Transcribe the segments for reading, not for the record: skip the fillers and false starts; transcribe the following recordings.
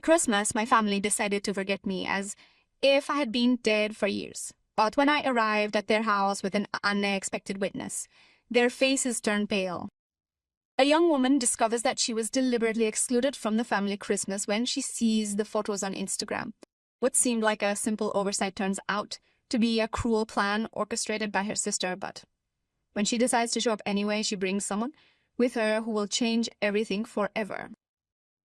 Christmas, my family decided to forget me as if I had been dead for years. But when I arrived at their house with an unexpected witness, their faces turned pale. A young woman discovers that she was deliberately excluded from the family Christmas when she sees the photos on Instagram. What seemed like a simple oversight turns out to be a cruel plan orchestrated by her sister, but when she decides to show up anyway, she brings someone with her who will change everything forever.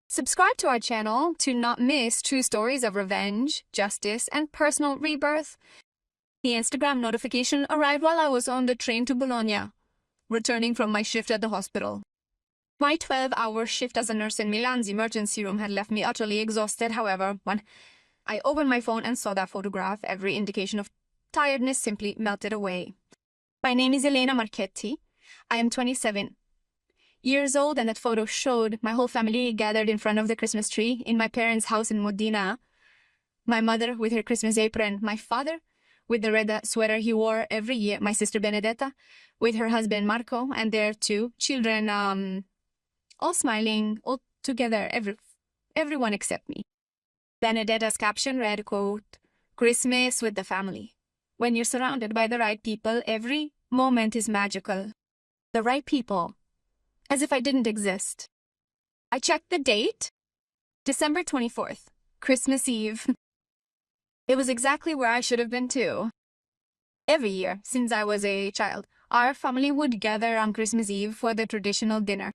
Subscribe to our channel to not miss true stories of revenge, justice, and personal rebirth. The Instagram notification arrived while I was on the train to Bologna, returning from my shift at the hospital. My 12-hour shift as a nurse in Milan's emergency room had left me utterly exhausted. However, when I opened my phone and saw that photograph, every indication of tiredness simply melted away. My name is Elena Marchetti. I am 27 years old, and that photo showed my whole family gathered in front of the Christmas tree in my parents' house in Modena. My mother with her Christmas apron, my father with the red sweater he wore every year, my sister Benedetta with her husband Marco, and their two children, all smiling, all together, everyone except me. Benedetta's caption read, quote, "Christmas with the family. When you're surrounded by the right people, every moment is magical." The right people. As if I didn't exist. I checked the date. December 24th, Christmas Eve. It was exactly where I should have been too. Every year, since I was a child, our family would gather on Christmas Eve for the traditional dinner.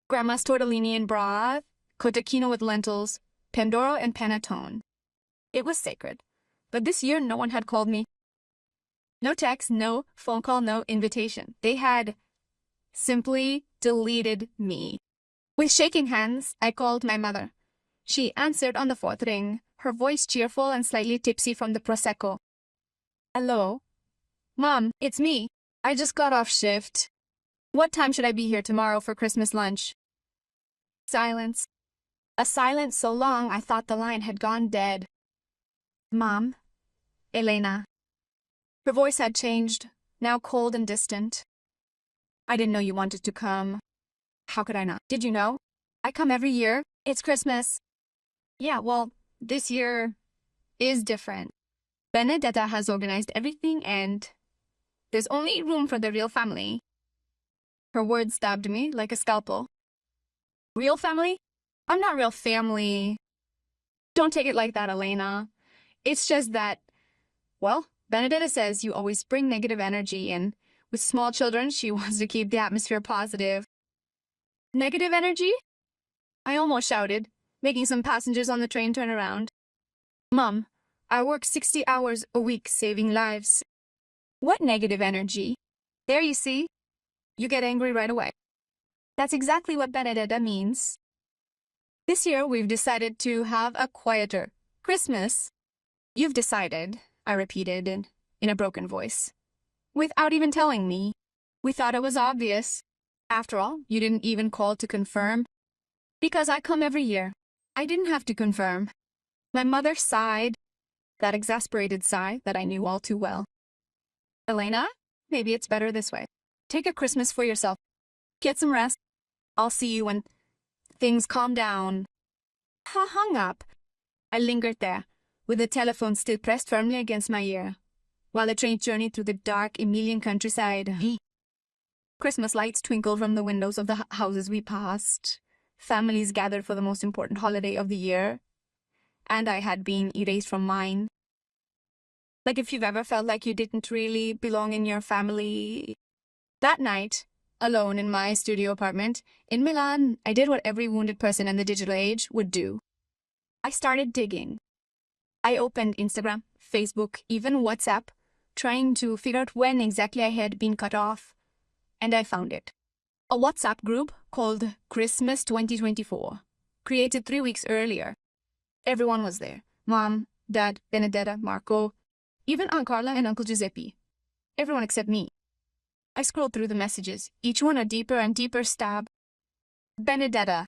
Grandma's tortellini and broth, cotechino with lentils, pandoro and panettone. It was sacred. But this year, no one had called me. No text, no phone call, no invitation. They had simply deleted me. With shaking hands, I called my mother. She answered on the fourth ring, her voice cheerful and slightly tipsy from the Prosecco. "Hello? Mom, it's me. I just got off shift. What time should I be here tomorrow for Christmas lunch?" Silence. A silence so long I thought the line had gone dead. "Mom? Elena." Her voice had changed, now cold and distant. "I didn't know you wanted to come." "How could I not? Did you know? I come every year. It's Christmas." "Yeah, well, this year is different. Benedetta has organized everything and there's only room for the real family." Her words stabbed me like a scalpel. "Real family? I'm not real family." "Don't take it like that, Elena. It's just that, well, Benedetta says you always bring negative energy, and with small children, she wants to keep the atmosphere positive." "Negative energy?" I almost shouted, making some passengers on the train turn around. "Mom, I work 60 hours a week saving lives." "What negative energy?" "There, you see? You get angry right away. That's exactly what Benedetta means. This year, we've decided to have a quieter Christmas." "You've decided," I repeated in a broken voice, "without even telling me. We thought it was obvious. After all, you didn't even call to confirm." "Because I come every year. I didn't have to confirm." My mother sighed, that exasperated sigh that I knew all too well. "Elena, maybe it's better this way. Take a Christmas for yourself. Get some rest. I'll see you when things calm down." I hung up. I lingered there, with the telephone still pressed firmly against my ear, while the train journeyed through the dark Emilian countryside. Christmas lights twinkled from the windows of the houses we passed. Families gathered for the most important holiday of the year, and I had been erased from mine. Like if you've ever felt like you didn't really belong in your family. That night, alone in my studio apartment in Milan, I did what every wounded person in the digital age would do. I started digging. I opened Instagram, Facebook, even WhatsApp, trying to figure out when exactly I had been cut off. And I found it. A WhatsApp group called Christmas 2024, created 3 weeks earlier. Everyone was there. Mom, Dad, Benedetta, Marco, even Aunt Carla and Uncle Giuseppe. Everyone except me. I scrolled through the messages, each one a deeper and deeper stab. Benedetta.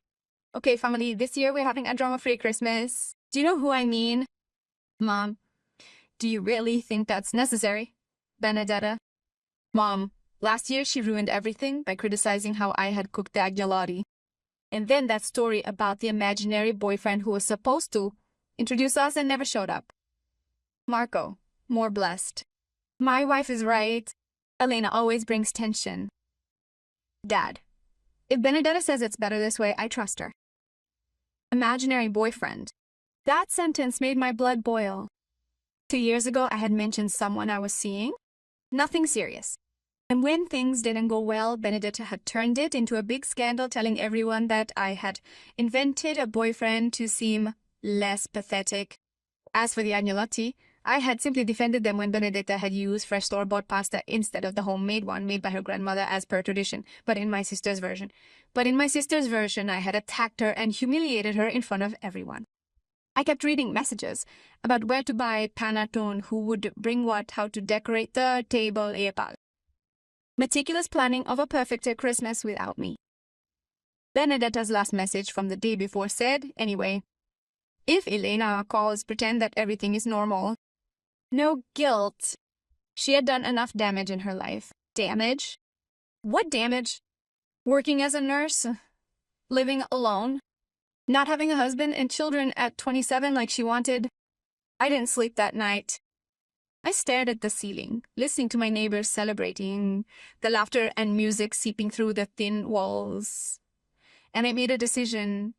"Okay, family, this year we're having a drama-free Christmas. Do you know who I mean?" Mom. "Do you really think that's necessary?" Benedetta. "Mom, last year she ruined everything by criticizing how I had cooked the agnolotti." And then that story about the imaginary boyfriend who was supposed to introduce us and never showed up. Marco, more blessed. My wife is right. Elena always brings tension. Dad, if Benedetta says it's better this way, I trust her. Imaginary boyfriend. That sentence made my blood boil. 2 years ago, I had mentioned someone I was seeing. Nothing serious. And when things didn't go well, Benedetta had turned it into a big scandal, telling everyone that I had invented a boyfriend to seem less pathetic. As for the agnolotti, I had simply defended them when Benedetta had used fresh store-bought pasta instead of the homemade one made by her grandmother as per tradition, but in my sister's version. I had attacked her and humiliated her in front of everyone. I kept reading messages about where to buy panettone, who would bring what, how to decorate the table, et meticulous planning of a perfect Christmas without me. Benedetta's last message from the day before said, anyway, if Elena calls, pretend that everything is normal. No guilt. She had done enough damage in her life. Damage? What damage? Working as a nurse? Living alone? Not having a husband and children at 27 like she wanted? I didn't sleep that night. I stared at the ceiling, listening to my neighbors celebrating, the laughter and music seeping through the thin walls. And I made a decision.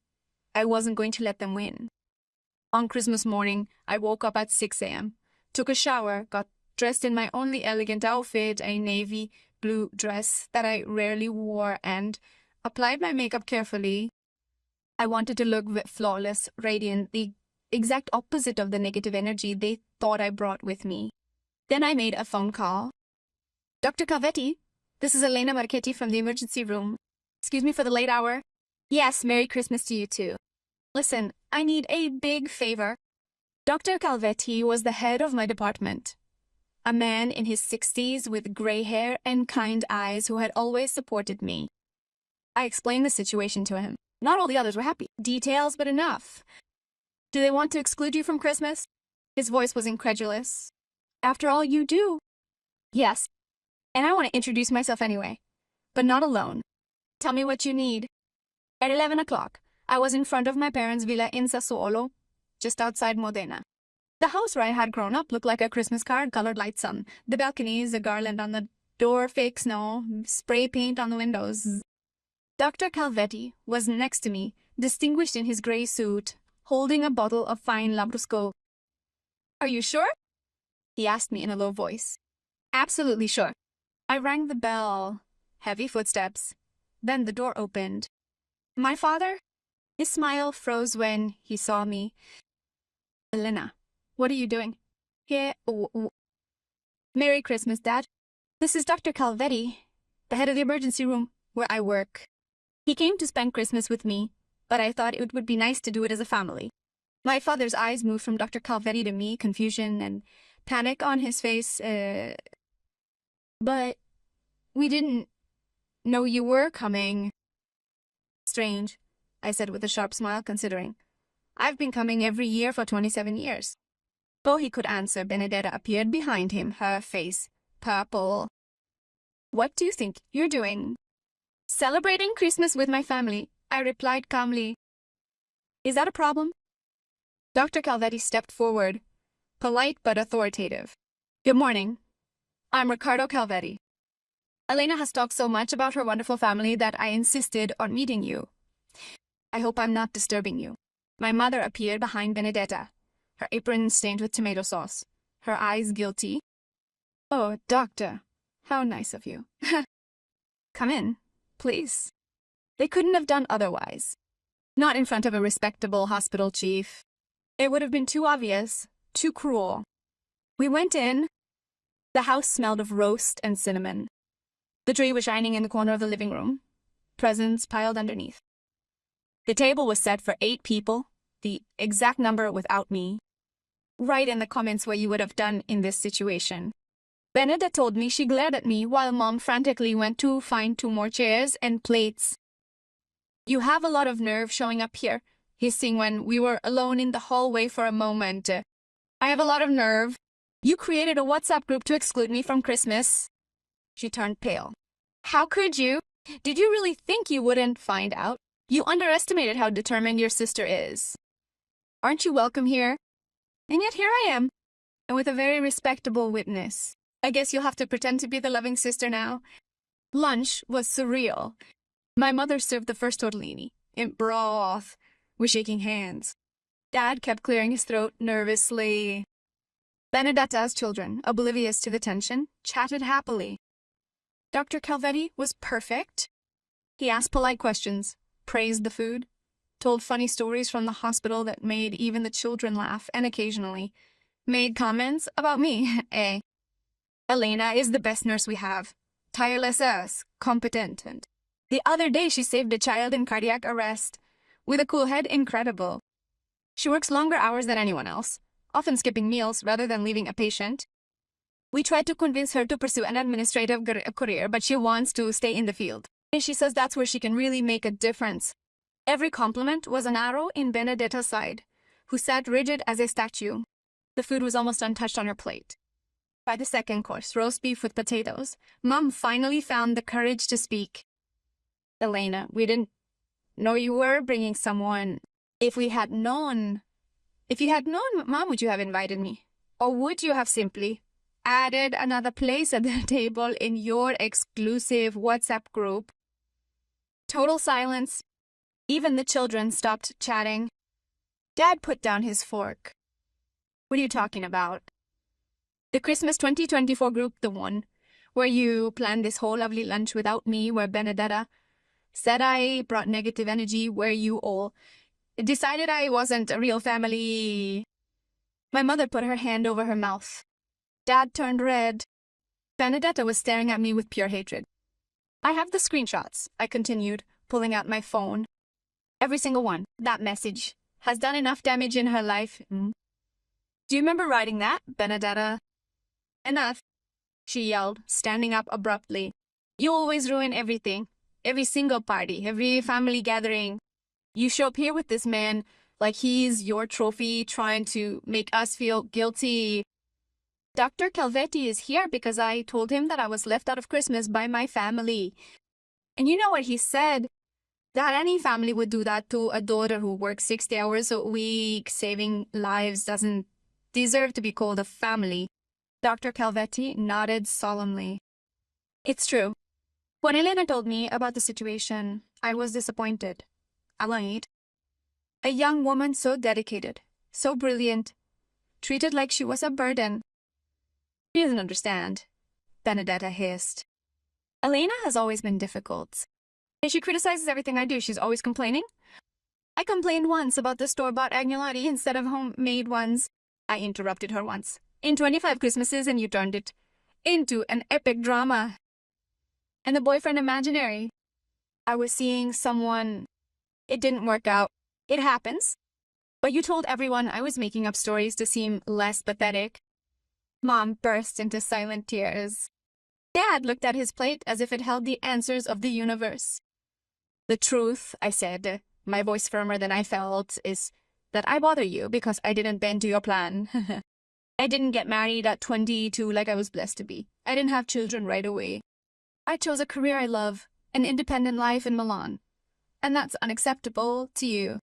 I wasn't going to let them win. On Christmas morning, I woke up at 6 a.m., took a shower, got dressed in my only elegant outfit, a navy blue dress that I rarely wore, and applied my makeup carefully. I wanted to look flawless, radiant, the exact opposite of the negative energy they thought I brought with me. Then I made a phone call. Dr. Calvetti, this is Elena Marchetti from the emergency room. Excuse me for the late hour. Yes, Merry Christmas to you too. Listen, I need a big favor. Dr. Calvetti was the head of my department. A man in his 60s with gray hair and kind eyes who had always supported me. I explained the situation to him. Not all the others were happy. Details, but enough. Do they want to exclude you from Christmas? His voice was incredulous. After all, you do. Yes. And I want to introduce myself anyway. But not alone. Tell me what you need. At 11 o'clock, I was in front of my parents' villa in Sassuolo, just outside Modena. The house where I had grown up looked like a Christmas card, colored lights on the balconies, a garland on the door, fake snow, spray paint on the windows. Dr. Calvetti was next to me, distinguished in his gray suit, holding a bottle of fine Lambrusco. Are you sure? He asked me in a low voice. Absolutely sure. I rang the bell. Heavy footsteps. Then the door opened. My father? His smile froze when he saw me. Elena, what are you doing? Here. Merry Christmas, Dad. This is Dr. Calvetti, the head of the emergency room where I work. He came to spend Christmas with me, but I thought it would be nice to do it as a family. My father's eyes moved from Dr. Calvetti to me, confusion and panic on his face. But we didn't know you were coming. Strange, I said with a sharp smile, considering. I've been coming every year for 27 years. Before he could answer, Benedetta appeared behind him, her face purple. What do you think you're doing? Celebrating Christmas with my family, I replied calmly. Is that a problem? Dr. Calvetti stepped forward, polite but authoritative. Good morning. I'm Riccardo Calvetti. Elena has talked so much about her wonderful family that I insisted on meeting you. I hope I'm not disturbing you. My mother appeared behind Benedetta, her apron stained with tomato sauce, her eyes guilty. Oh, doctor, how nice of you. Come in, please. They couldn't have done otherwise. Not in front of a respectable hospital chief. It would have been too obvious, too cruel. We went in. The house smelled of roast and cinnamon. The tree was shining in the corner of the living room, presents piled underneath. The table was set for 8 people, the exact number without me. Write in the comments what you would have done in this situation. Benedetta told me. She glared at me while Mom frantically went to find 2 more chairs and plates. You have a lot of nerve showing up here, hissing when we were alone in the hallway for a moment. I have a lot of nerve. You created a WhatsApp group to exclude me from Christmas. She turned pale. How could you? Did you really think you wouldn't find out? You underestimated how determined your sister is. Aren't you welcome here? And yet here I am, and with a very respectable witness. I guess you'll have to pretend to be the loving sister now. Lunch was surreal. My mother served the first tortellini, in broth. We're shaking hands. Dad kept clearing his throat nervously. Benedetta's children, oblivious to the tension, chatted happily. Dr. Calvetti was perfect. He asked polite questions, praised the food, told funny stories from the hospital that made even the children laugh, and occasionally made comments about me. Elena is the best nurse we have. Tireless as, competent, and the other day she saved a child in cardiac arrest. With a cool head, incredible. She works longer hours than anyone else, often skipping meals rather than leaving a patient. We tried to convince her to pursue an administrative career, but she wants to stay in the field. And she says that's where she can really make a difference. Every compliment was an arrow in Benedetta's side, who sat rigid as a statue. The food was almost untouched on her plate. By the second course, roast beef with potatoes, Mom finally found the courage to speak. Elena, we didn't know you were bringing someone. If you had known, Mom, would you have invited me? Or would you have simply added another place at the table in your exclusive WhatsApp group? Total silence. Even the children stopped chatting. Dad put down his fork. What are you talking about? The Christmas 2024 group, the one where you planned this whole lovely lunch without me, where Benedetta said I brought negative energy, where you all decided I wasn't a real family. My mother put her hand over her mouth. Dad turned red. Benedetta was staring at me with pure hatred. I have the screenshots, I continued, pulling out my phone. Every single one. That message has done enough damage in her life. Do you remember writing that, Benedetta? Enough, she yelled, standing up abruptly. You always ruin everything. Every single party, every family gathering. You show up here with this man like he's your trophy, trying to make us feel guilty. Dr. Calvetti is here because I told him that I was left out of Christmas by my family. And you know what he said? That any family would do that to a daughter who works 60 hours a week, saving lives, doesn't deserve to be called a family. Dr. Calvetti nodded solemnly. It's true. When Elena told me about the situation, I was disappointed. I lied. A young woman so dedicated, so brilliant, treated like she was a burden. She doesn't understand, Benedetta hissed. Elena has always been difficult. And she criticizes everything I do. She's always complaining. I complained once about the store-bought agnolotti instead of homemade ones. I interrupted her once. In 25 Christmases, and you turned it into an epic drama. And the boyfriend imaginary. I was seeing someone. It didn't work out. It happens. But you told everyone I was making up stories to seem less pathetic. Mom burst into silent tears. Dad looked at his plate as if it held the answers of the universe. The truth, I said, my voice firmer than I felt, is that I bother you because I didn't bend to your plan. I didn't get married at 22 like I was blessed to be. I didn't have children right away. I chose a career I love, an independent life in Milan. And that's unacceptable to you.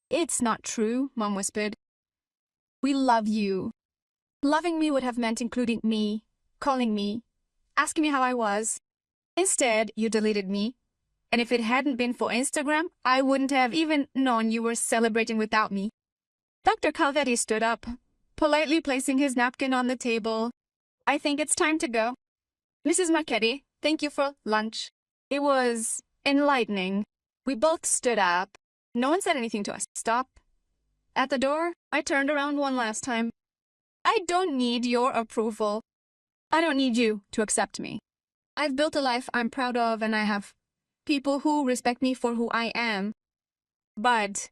It's not true, Mom whispered. We love you. Loving me would have meant including me, calling me, asking me how I was. Instead, you deleted me. And if it hadn't been for Instagram, I wouldn't have even known you were celebrating without me. Dr. Calvetti stood up, politely placing his napkin on the table. I think it's time to go. Mrs. Marchetti, thank you for lunch. It was enlightening. We both stood up. No one said anything to us. Stop. At the door, I turned around one last time. I don't need your approval. I don't need you to accept me. I've built a life I'm proud of, and I have people who respect me for who I am. But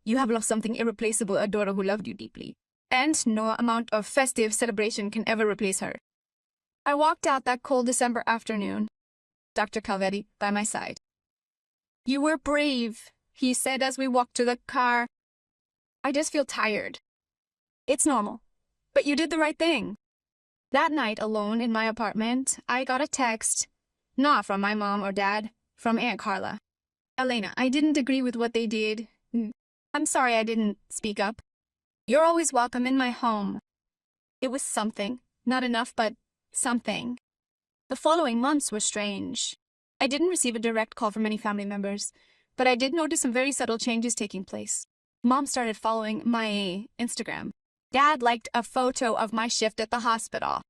you have lost something irreplaceable, a daughter who loved you deeply. And no amount of festive celebration can ever replace her. I walked out that cold December afternoon, Dr. Calvetti by my side. You were brave, he said as we walked to the car. I just feel tired. It's normal. But you did the right thing. That night, alone in my apartment, I got a text, not from my mom or dad, from Aunt Carla. Elena, I didn't agree with what they did. I'm sorry I didn't speak up. You're always welcome in my home. It was something. Not enough, but something. The following months were strange. I didn't receive a direct call from any family members, but I did notice some very subtle changes taking place. Mom started following my Instagram. Dad liked a photo of my shift at the hospital.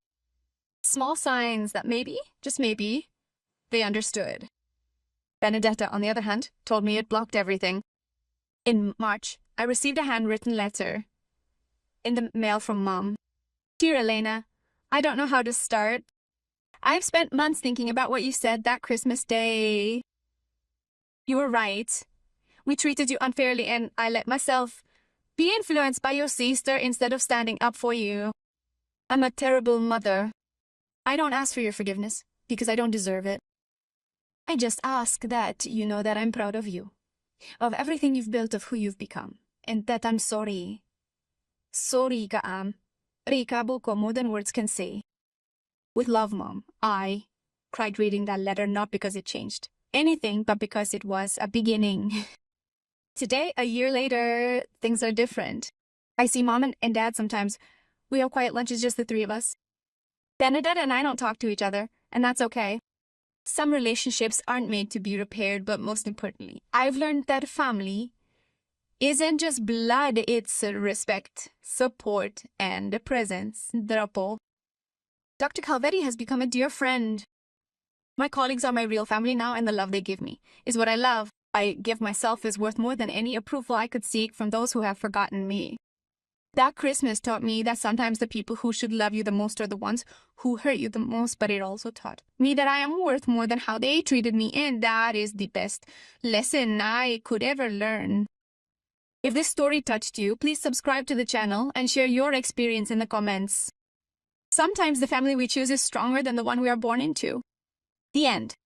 Small signs that maybe, just maybe, they understood. Benedetta, on the other hand, told me it blocked everything. In March, I received a handwritten letter in the mail from Mom. Dear Elena, I don't know how to start. I've spent months thinking about what you said that Christmas day. You were right. We treated you unfairly and I let myself be influenced by your sister instead of standing up for you. I'm a terrible mother. I don't ask for your forgiveness because I don't deserve it. I just ask that you know that I'm proud of you, of everything you've built, of who you've become, and that I'm sorry. Sorry ka Rika ko more than words can say. With love, Mom. I cried reading that letter, not because it changed anything, but because it was a beginning. Today, a year later, things are different. I see Mom and Dad sometimes. We have quiet lunches, just the three of us. Benedetta and I don't talk to each other, and that's okay. Some relationships aren't made to be repaired, but most importantly, I've learned that family isn't just blood, it's respect, support, and presence. Drapo. Dr. Calvetti has become a dear friend. My colleagues are my real family now, and the love they give me is what I love. I give myself is worth more than any approval I could seek from those who have forgotten me. That Christmas taught me that sometimes the people who should love you the most are the ones who hurt you the most, but it also taught me that I am worth more than how they treated me, and that is the best lesson I could ever learn. If this story touched you, please subscribe to the channel and share your experience in the comments. Sometimes the family we choose is stronger than the one we are born into. The end.